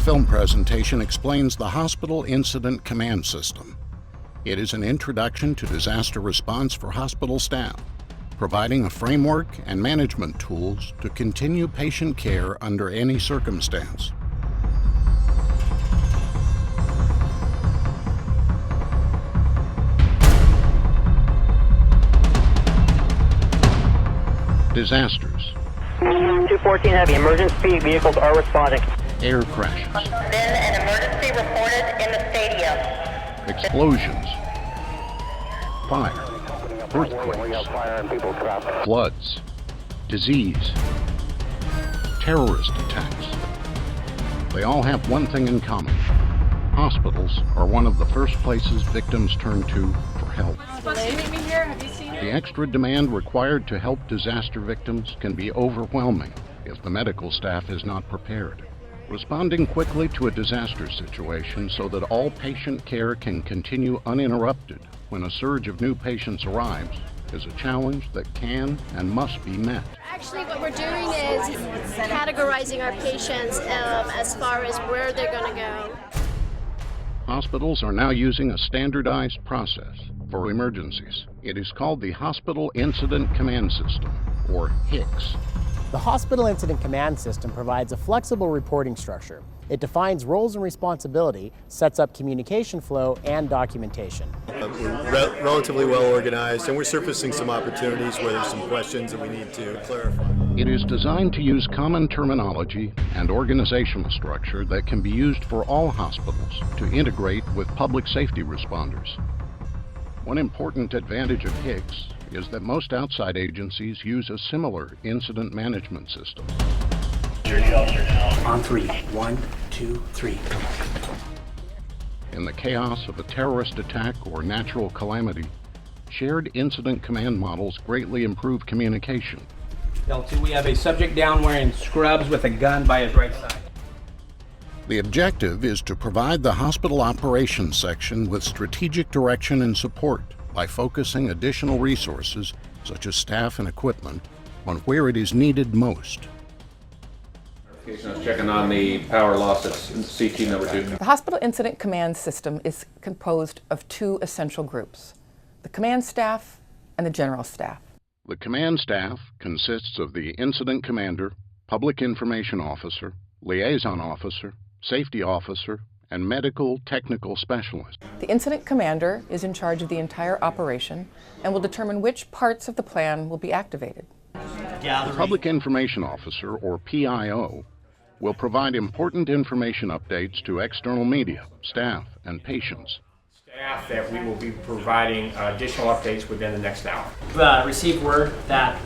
film presentation explains the Hospital Incident Command System. It is an introduction to disaster response for hospital staff, providing a framework and management tools to continue patient care under any circumstance. Disasters. 214 heavy emergency vehicles are responding. Air crashes. Been an emergency reported in the stadium. Explosions. Fire. Earthquakes. Floods. Disease. Terrorist attacks. They all have one thing in common. Hospitals are one of the first places victims turn to for help. The extra demand required to help disaster victims can be overwhelming if the medical staff is not prepared. Responding quickly to a disaster situation so that all patient care can continue uninterrupted when a surge of new patients arrives is a challenge that can and must be met. Actually, what we're doing is categorizing our patients as far as where they're going to go. Hospitals are now using a standardized process for emergencies. It is called the Hospital Incident Command System, or HICS. The Hospital Incident Command System provides a flexible reporting structure. It defines roles and responsibility, sets up communication flow and documentation. We're relatively well organized, and we're surfacing some opportunities where there's some questions that we need to clarify. It is designed to use common terminology and organizational structure that can be used for all hospitals to integrate with public safety responders. One important advantage of HICS is that most outside agencies use a similar incident management system. On 3. 1, 2, 3. In the chaos of a terrorist attack or natural calamity, shared incident command models greatly improve communication. L2, we have a subject down wearing scrubs with a gun by his right side. The objective is to provide the hospital operations section with strategic direction and support by focusing additional resources, such as staff and equipment, on where it is needed most. I was checking on the power loss at CT number 2. The Hospital Incident Command System is composed of two essential groups, the command staff and the general staff. The command staff consists of the incident commander, public information officer, liaison officer, safety officer, and medical technical specialist. The incident commander is in charge of the entire operation and will determine which parts of the plan will be activated. The public information officer, or PIO, will provide important information updates to external media, staff, and patients. Staff that we will be providing additional updates within the next hour. Received word that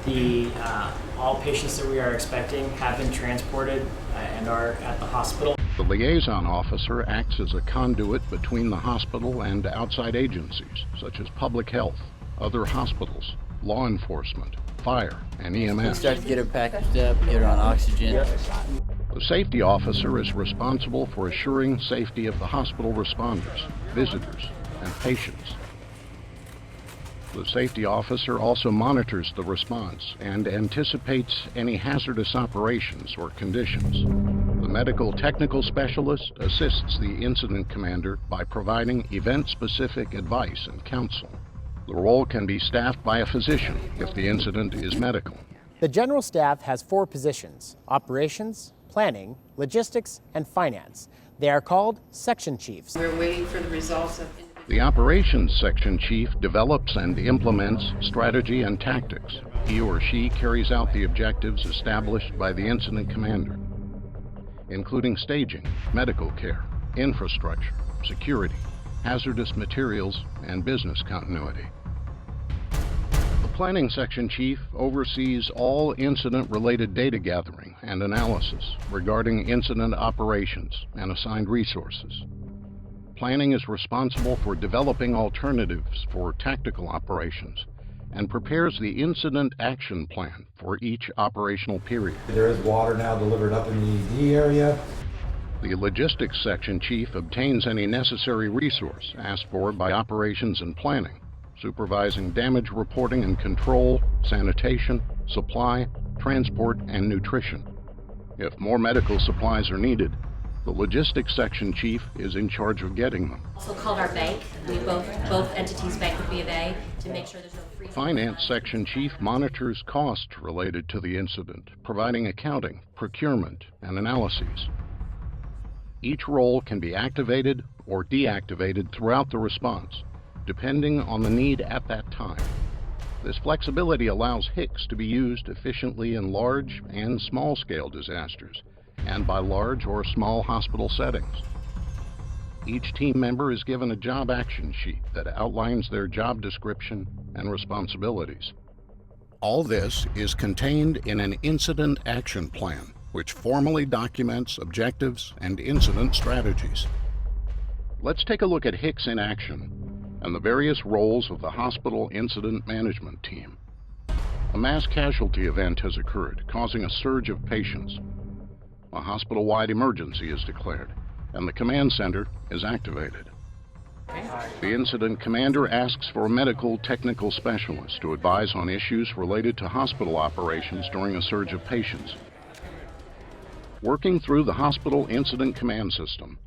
all patients that we are expecting have been transported and are at the hospital. The liaison officer acts as a conduit between the hospital and outside agencies, such as public health, other hospitals, law enforcement, fire, and EMS. Start to get her packaged up, get her on oxygen. The safety officer is responsible for assuring safety of the hospital responders, visitors, and patients. The safety officer also monitors the response and anticipates any hazardous operations or conditions. The medical technical specialist assists the incident commander by providing event-specific advice and counsel. The role can be staffed by a physician if the incident is medical. The general staff has 4 positions: operations, planning, logistics, and finance. They are called section chiefs. We're waiting for the results of... The operations section chief develops and implements strategy and tactics. He or she carries out the objectives established by the incident commander, including staging, medical care, infrastructure, security, hazardous materials, and business continuity. The planning section chief oversees all incident-related data gathering and analysis regarding incident operations and assigned resources. Planning is responsible for developing alternatives for tactical operations and prepares the incident action plan for each operational period. There is water now delivered up in the ED area. The logistics section chief obtains any necessary resource asked for by operations and planning, supervising damage reporting and control, sanitation, supply, transport, and nutrition. If more medical supplies are needed, The logistics section chief is in charge of getting them. Also called our bank. We both entities bank with B of A to make sure there's no free. Finance section chief monitors costs related to the incident, providing accounting, procurement, and analyses. Each role can be activated or deactivated throughout the response, depending on the need at that time. This flexibility allows HICS to be used efficiently in large and small-scale disasters, and by large or small hospital settings. Each team member is given a job action sheet that outlines their job description and responsibilities. All this is contained in an incident action plan, which formally documents objectives and incident strategies. Let's take a look at HICS in action and the various roles of the hospital incident management team. A mass casualty event has occurred, causing a surge of patients. A hospital-wide emergency is declared, and the command center is activated. The incident commander asks for a medical technical specialist to advise on issues related to hospital operations during a surge of patients. Working through the hospital incident command system,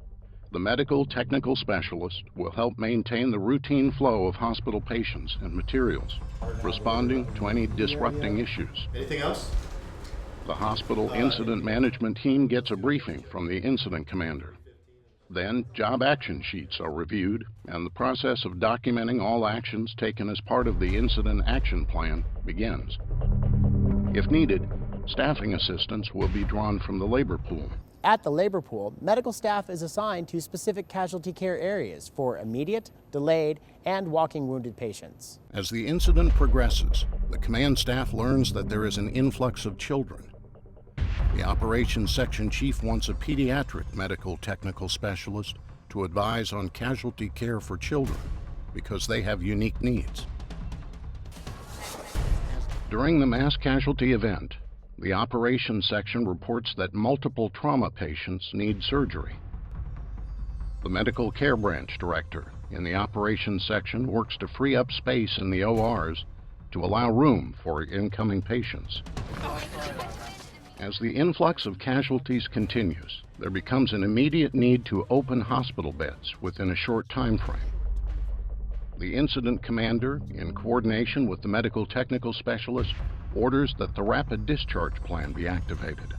the medical technical specialist will help maintain the routine flow of hospital patients and materials, responding to any disrupting issues. Anything else? The hospital incident management team gets a briefing from the incident commander. Then, job action sheets are reviewed, and the process of documenting all actions taken as part of the incident action plan begins. If needed, staffing assistance will be drawn from the labor pool. At the labor pool, medical staff is assigned to specific casualty care areas for immediate, delayed, and walking wounded patients. As the incident progresses, the command staff learns that there is an influx of children. The operations section chief wants a pediatric medical technical specialist to advise on casualty care for children because they have unique needs. During the mass casualty event, the operations section reports that multiple trauma patients need surgery. The medical care branch director in the operations section works to free up space in the ORs to allow room for incoming patients. As the influx of casualties continues, there becomes an immediate need to open hospital beds within a short time frame. The incident commander, in coordination with the medical technical specialist, orders that the rapid discharge plan be activated.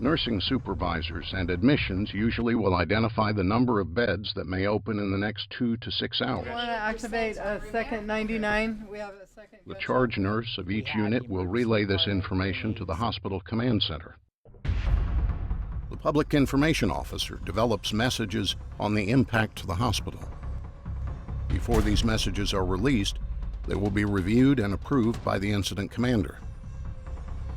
Nursing supervisors and admissions usually will identify the number of beds that may open in the next 2 to 6 hours. I want to activate a second 99. We have a second. The charge nurse of each unit will relay this information to the hospital command center. The public information officer develops messages on the impact to the hospital. Before these messages are released, they will be reviewed and approved by the incident commander.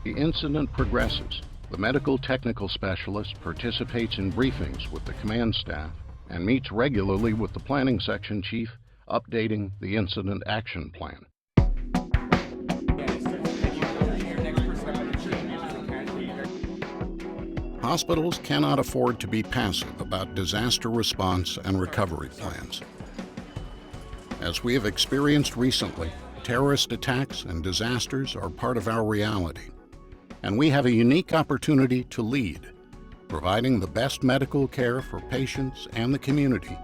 The incident progresses. The medical technical specialist participates in briefings with the command staff and meets regularly with the planning section chief, updating the incident action plan. Hospitals cannot afford to be passive about disaster response and recovery plans. As we have experienced recently, terrorist attacks and disasters are part of our reality, and we have a unique opportunity to lead, providing the best medical care for patients and the community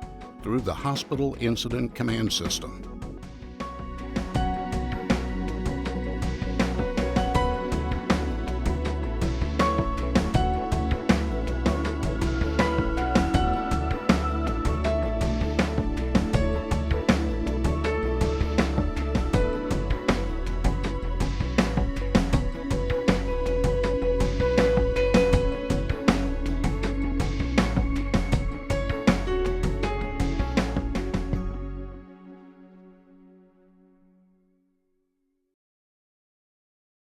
through the Hospital Incident Command System.